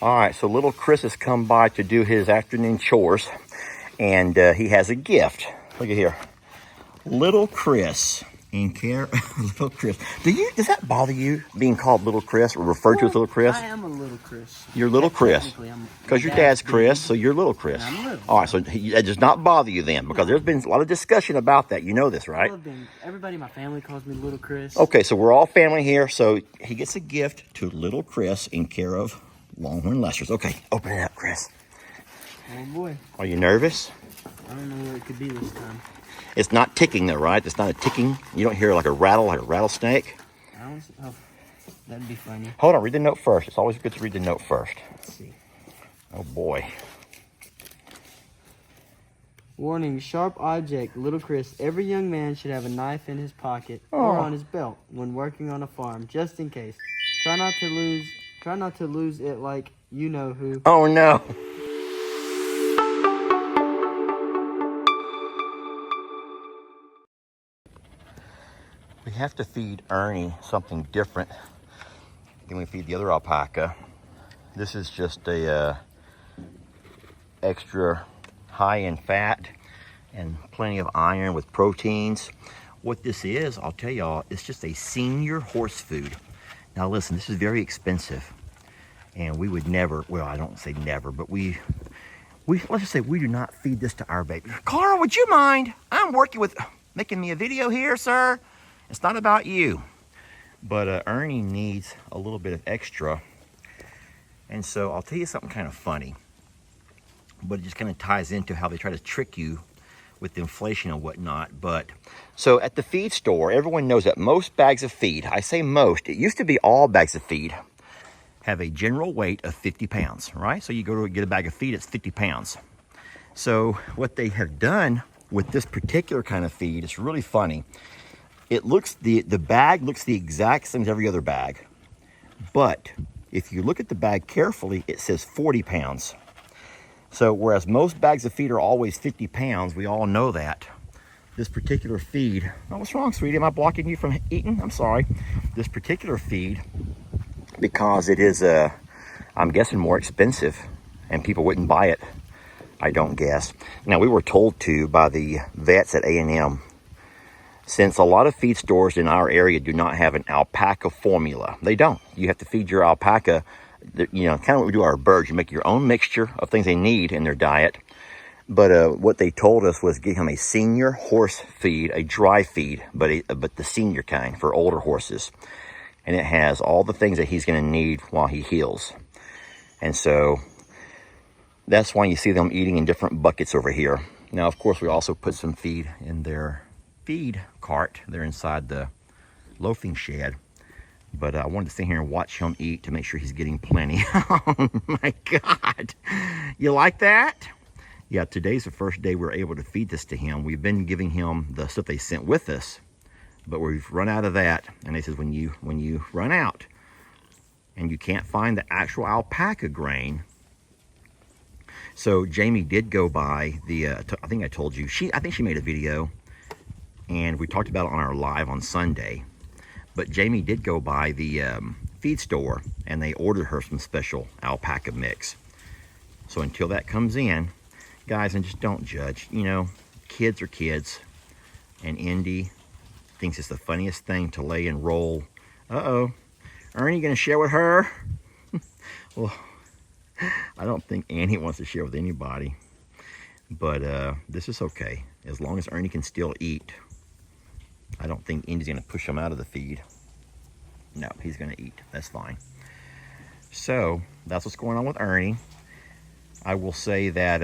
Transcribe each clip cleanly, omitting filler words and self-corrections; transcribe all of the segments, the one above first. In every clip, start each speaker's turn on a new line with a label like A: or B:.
A: All right, so little Chris has come by to do his afternoon chores, and he has a gift. Look at here. Little Chris. In care, little Chris. Does that bother you being called Little Chris or referred to as Little Chris?
B: I am a Little Chris.
A: You're Little Chris. Because your dad's Chris, so you're Little Chris.
B: I'm little.
A: All right, so that does not bother you then, because there's been a lot of discussion about that. You know this, right?
B: Everybody in my family calls me Little Chris.
A: Okay, so we're all family here. So he gets a gift to Little Chris in care of Longhorn Lester's. Okay, open it up, Chris.
B: Oh boy.
A: Are you nervous?
B: I don't know what it could be this time.
A: It's not ticking though, right? It's not a ticking. You don't hear like a rattle, like a rattlesnake.
B: That'd be funny.
A: Hold on, read the note first. It's always good to read the note first.
B: Let's see.
A: Oh boy.
B: Warning, sharp object, Little Chris. Every young man should have a knife in his pocket or on his belt when working on a farm, just in case. Try not to lose it like you know who.
A: Oh no. We have to feed Ernie something different than we feed the other alpaca. This is just a extra high in fat and plenty of iron with proteins. What this is, I'll tell y'all, it's just a senior horse food. Now listen, this is very expensive, and we would never, well, I don't say never, but we let's just say we do not feed this to our baby. Carl, would you mind? I'm working with making me a video here, sir. It's not about you. But Ernie needs a little bit of extra. And so I'll tell you something kind of funny, but it just kind of ties into how they try to trick you with inflation and whatnot. But so at the feed store, everyone knows that most bags of feed, I say most, it used to be all bags of feed, have a general weight of 50 pounds, right? So you go to get a bag of feed, it's 50 pounds. So what they have done with this particular kind of feed, it's really funny. It looks, the bag looks the exact same as every other bag. But if you look at the bag carefully, it says 40 pounds. So whereas most bags of feed are always 50 pounds, we all know that. This particular feed, oh, what's wrong, sweetie? Am I blocking you from eating? I'm sorry. This particular feed, because it is, I'm guessing, more expensive, and people wouldn't buy it, I don't guess. Now, we were told to by the vets at A&M, since a lot of feed stores in our area do not have an alpaca formula. They don't. You have to feed your alpaca, you know, kind of what we do our birds. You make your own mixture of things they need in their diet. But what they told us was give him a senior horse feed, a dry feed, but the senior kind for older horses. And it has all the things that he's going to need while he heals. And so that's why you see them eating in different buckets over here. Now, of course, we also put some feed in their feed cart. They're inside the loafing shed. But I wanted to sit here and watch him eat to make sure he's getting plenty. Oh my God. You like that? Yeah, today's the first day we're able to feed this to him. We've been giving him the stuff they sent with us, but we've run out of that. And they says when you run out and you can't find the actual alpaca grain. So Jamie did go by the, I think I told you, I think she made a video, and we talked about it on our live on Sunday. But Jamie did go by the feed store, and they ordered her some special alpaca mix. So until that comes in, guys, and just don't judge. You know, kids are kids, and Indy thinks it's the funniest thing to lay and roll. Uh-oh, Ernie, gonna share with her? Well, I don't think Annie wants to share with anybody, but this is okay. As long as Ernie can still eat, I don't think Indy's gonna push him out of the feed. No, he's gonna eat, that's fine. So that's what's going on with Ernie. I will say that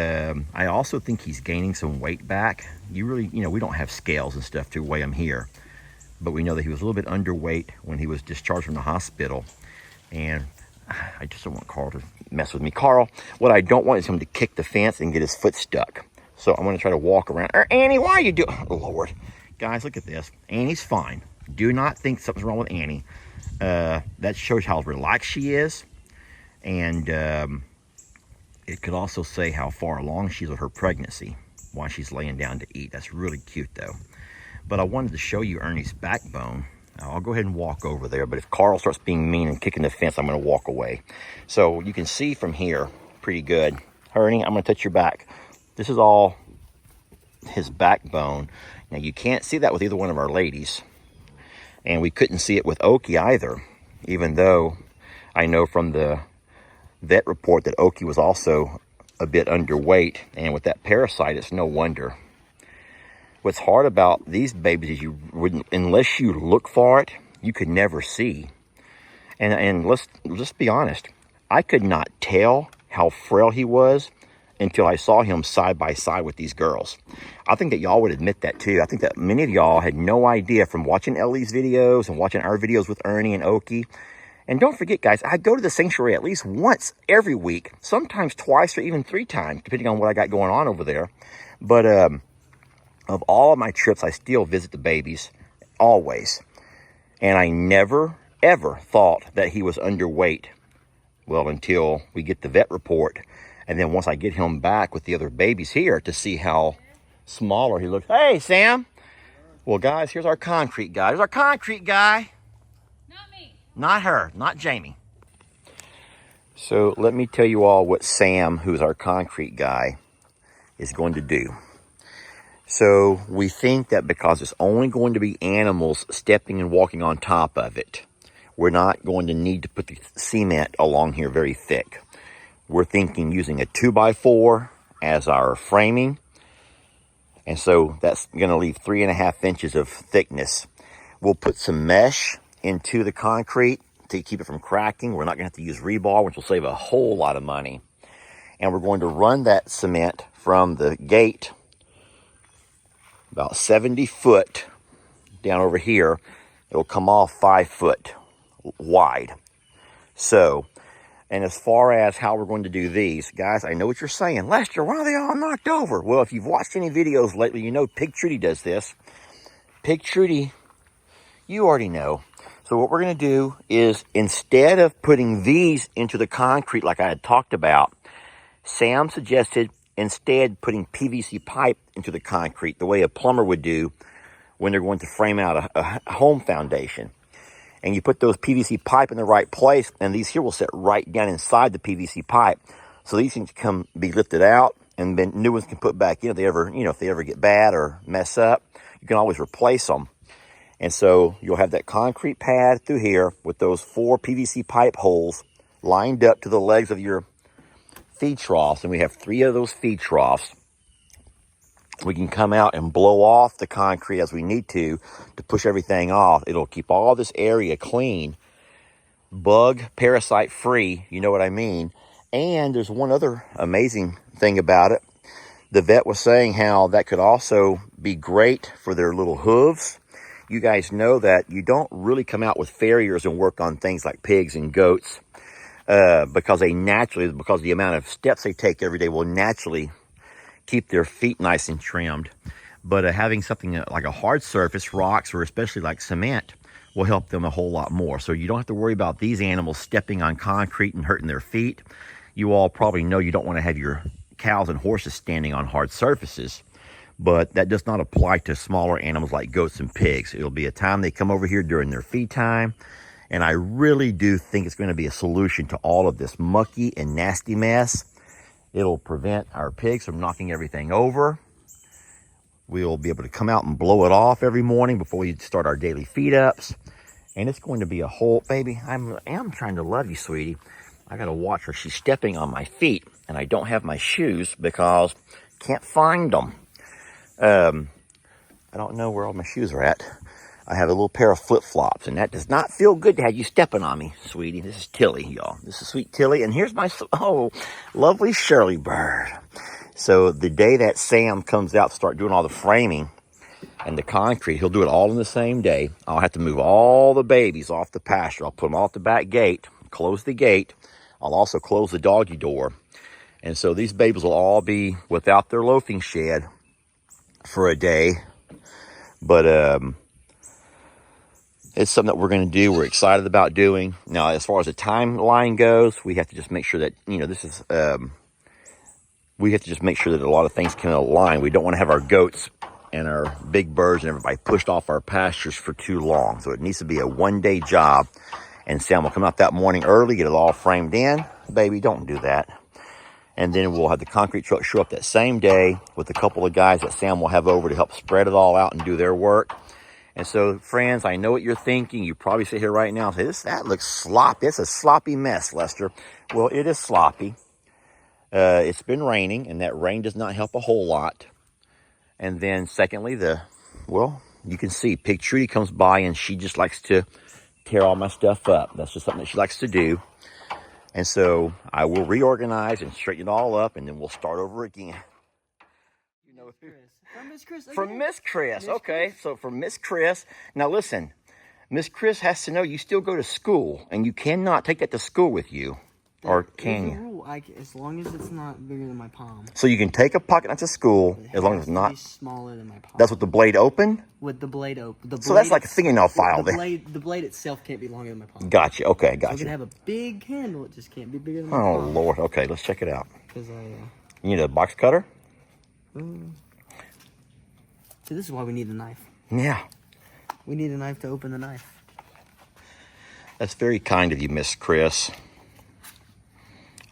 A: I also think he's gaining some weight back. You know, we don't have scales and stuff to weigh him here, but we know that he was a little bit underweight when he was discharged from the hospital. And I just don't want Carl to mess with me. Carl, what I don't want is him to kick the fence and get his foot stuck. So I'm gonna try to walk around. Annie, why are you doing? Oh, Lord. Guys, look at this. Annie's fine. Do not think something's wrong with Annie. That shows how relaxed she is. And it could also say how far along she's with her pregnancy while she's laying down to eat. That's really cute, though. But I wanted to show you Ernie's backbone. Now, I'll go ahead and walk over there, but if Carl starts being mean and kicking the fence, I'm going to walk away. So you can see from here pretty good. Ernie, I'm going to touch your back. This is all his backbone. Now, you can't see that with either one of our ladies. And we couldn't see it with Okie either, even though I know from the vet report that Okie was also a bit underweight. And with that parasite, it's no wonder. What's hard about these babies is you wouldn't, unless you look for it, you could never see. And let's just be honest, I could not tell how frail he was until I saw him side by side with these girls. I think that y'all would admit that too. I think that many of y'all had no idea from watching Ellie's videos and watching our videos with Ernie and Okie. And don't forget, guys, I go to the sanctuary at least once every week, sometimes twice or even 3 times, depending on what I got going on over there. But of all of my trips, I still visit the babies, always. And I never, ever thought that he was underweight. Well, until we get the vet report. And then once I get him back with the other babies here to see how smaller he looks. Hey, Sam. Well, guys, here's our concrete guy. Here's our concrete guy.
C: Not me.
A: Not her. Not Jamie. So let me tell you all what Sam, who's our concrete guy, is going to do. So we think that because it's only going to be animals stepping and walking on top of it, we're not going to need to put the cement along here very thick. We're thinking using a 2x4 as our framing. And so that's going to leave 3.5 inches of thickness. We'll put some mesh into the concrete to keep it from cracking. We're not going to have to use rebar, which will save a whole lot of money. And we're going to run that cement from the gate about 70 foot down over here. It'll come off 5 foot wide. So, and as far as how we're going to do these, guys, I know what you're saying. Lester, why are they all knocked over? Well, if you've watched any videos lately, you know Pig Trudy does this. Pig Trudy, you already know. So what we're going to do is, instead of putting these into the concrete like I had talked about, Sam suggested instead putting PVC pipe into the concrete the way a plumber would do when they're going to frame out a home foundation. And you put those PVC pipe in the right place, and these here will sit right down inside the PVC pipe. So these things can be lifted out, and then new ones can put back in if they ever get bad or mess up. You can always replace them. And so you'll have that concrete pad through here with those 4 PVC pipe holes lined up to the legs of your feed troughs. And we have 3 of those feed troughs. We can come out and blow off the concrete as we need to push everything off. It'll keep all this area clean, bug, parasite free, you know what I mean. And there's one other amazing thing about it. The vet was saying how that could also be great for their little hooves. You guys know that you don't really come out with farriers and work on things like pigs and goats because the amount of steps they take every day will naturally keep their feet nice and trimmed. But having something like a hard surface, rocks, or especially like cement, will help them a whole lot more. So you don't have to worry about these animals stepping on concrete and hurting their feet. You all probably know you don't want to have your cows and horses standing on hard surfaces, but that does not apply to smaller animals like goats and pigs. It'll be a time they come over here during their feed time, and I really do think it's going to be a solution to all of this mucky and nasty mess. It'll prevent our pigs from knocking everything over. We'll be able to come out and blow it off every morning before we start our daily feed ups. And it's going to be a whole, baby, I am trying to love you, sweetie. I got to watch her. She's stepping on my feet, and I don't have my shoes because can't find them. I don't know where all my shoes are at. I have a little pair of flip-flops, and that does not feel good to have you stepping on me, sweetie. This is Tilly, y'all. This is sweet Tilly, and here's my, lovely Shirley bird. So the day that Sam comes out to start doing all the framing and the concrete, he'll do it all in the same day. I'll have to move all the babies off the pasture. I'll put them off the back gate, close the gate. I'll also close the doggy door. And so these babies will all be without their loafing shed for a day. But it's something that we're going to do. We're excited about doing. Now, as far as the timeline goes, we have to just make sure that, this is, we have to just make sure that a lot of things can align. We don't want to have our goats and our big birds and everybody pushed off our pastures for too long. So it needs to be a one-day job. And Sam will come out that morning early, get it all framed in. Baby, don't do that. And then we'll have the concrete truck show up that same day with a couple of guys that Sam will have over to help spread it all out and do their work. And so, friends, I know what you're thinking. You probably sit here right now and say, that looks sloppy. It's a sloppy mess, Lester. Well, it is sloppy. It's been raining, and that rain does not help a whole lot. And then, secondly, you can see Pig Trudy comes by, and she just likes to tear all my stuff up. That's just something that she likes to do. And so I will reorganize and straighten it all up, and then we'll start over again. You know,
B: From Miss Chris.
A: From Miss Chris. Okay, so from Miss Chris. Now listen, Miss Chris has to know you still go to school, and you cannot take that to school with you. Or can you?
B: Rule. As long as it's not bigger than my palm.
A: So you can take a pocket knife to school as long as it's not
B: smaller than my palm.
A: That's with the blade open?
B: With the blade open.
A: So that's like a fingernail file there.
B: The blade itself can't be longer than my palm.
A: Gotcha. Okay,
B: So
A: gotcha.
B: it can have a big handle. It just can't be bigger than my
A: Oh
B: palm.
A: Lord. Okay, let's check it out.
B: Because
A: You need a box cutter?
B: See, this is why we need a knife.
A: Yeah.
B: We need a knife to open the knife.
A: That's very kind of you, Miss Chris.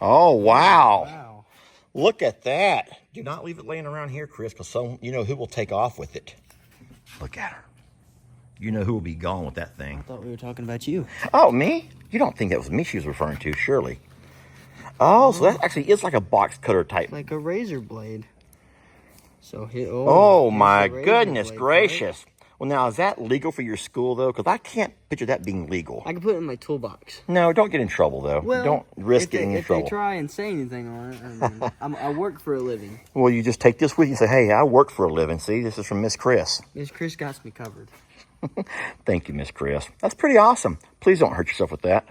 A: Oh, wow.
B: Wow.
A: Look at that. Do not leave it laying around here, Chris, because you know who will take off with it. Look at her. You know who will be gone with that thing.
B: I thought we were talking about you.
A: Oh, me? You don't think that was me she was referring to, surely. Oh, so that actually is like a box cutter type.
B: Like a razor blade. So here.
A: Oh, my
B: here's the razor
A: goodness
B: blade,
A: gracious. Well, now, is that legal for your school, though? Because I can't picture that being legal.
B: I can put it in my toolbox.
A: No, don't get in trouble, though.
B: Well,
A: don't risk getting in
B: if
A: trouble.
B: they try and say anything on it, I mean, I work for a living.
A: Well, you just take this with you and say, hey, I work for a living. See, this is from Miss Chris.
B: Miss Chris got me covered.
A: Thank you, Miss Chris. That's pretty awesome. Please don't hurt yourself with that.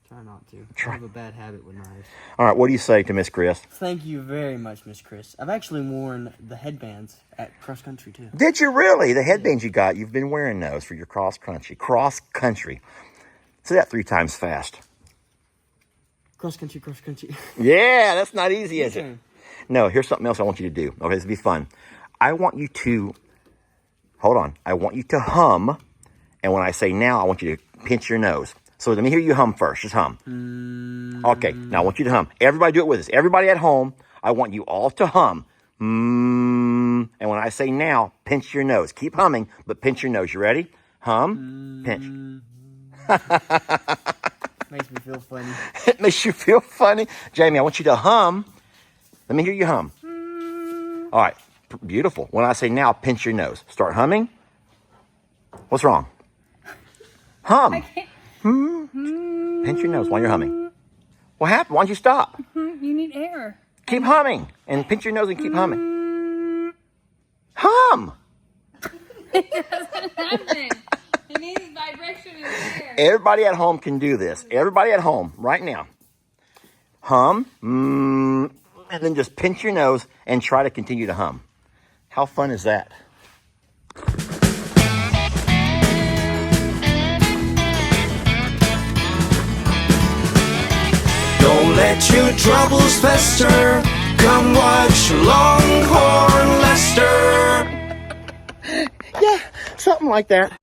B: Try not to. I have a bad habit with knives.
A: All right, what do you say to Miss Chris?
B: Thank you very much, Miss Chris. I've actually worn the headbands at cross country too.
A: Did you really? The headbands you got, you've been wearing those for your cross country. Cross country. Say that 3 times fast.
B: Cross country, cross country.
A: Yeah, that's not easy, is it?
B: Okay.
A: No, here's something else I want you to do. Okay, this will be fun. I want you to, hold on. I want you to hum. And when I say now, I want you to pinch your nose. So let me hear you hum first. Just hum. Okay, now I want you to hum. Everybody do it with us. Everybody at home, I want you all to hum. And when I say now, pinch your nose. Keep humming, but pinch your nose. You ready? Hum, pinch.
B: Makes me feel funny.
A: It makes you feel funny. Jamie, I want you to hum. Let me hear you hum. All right, beautiful. When I say now, pinch your nose. Start humming. What's wrong? Hum. Pinch your nose while you're humming. What happened? Why don't you stop?
C: You need air.
A: Keep humming. And pinch your nose and keep humming. Hum.
C: It doesn't happen. It needs vibration in the air.
A: Everybody at home can do this. Everybody at home, right now. Hum. And then just pinch your nose and try to continue to hum. How fun is that?
D: Don't let your troubles fester. Come watch Longhorn Lester.
A: Yeah, something like that.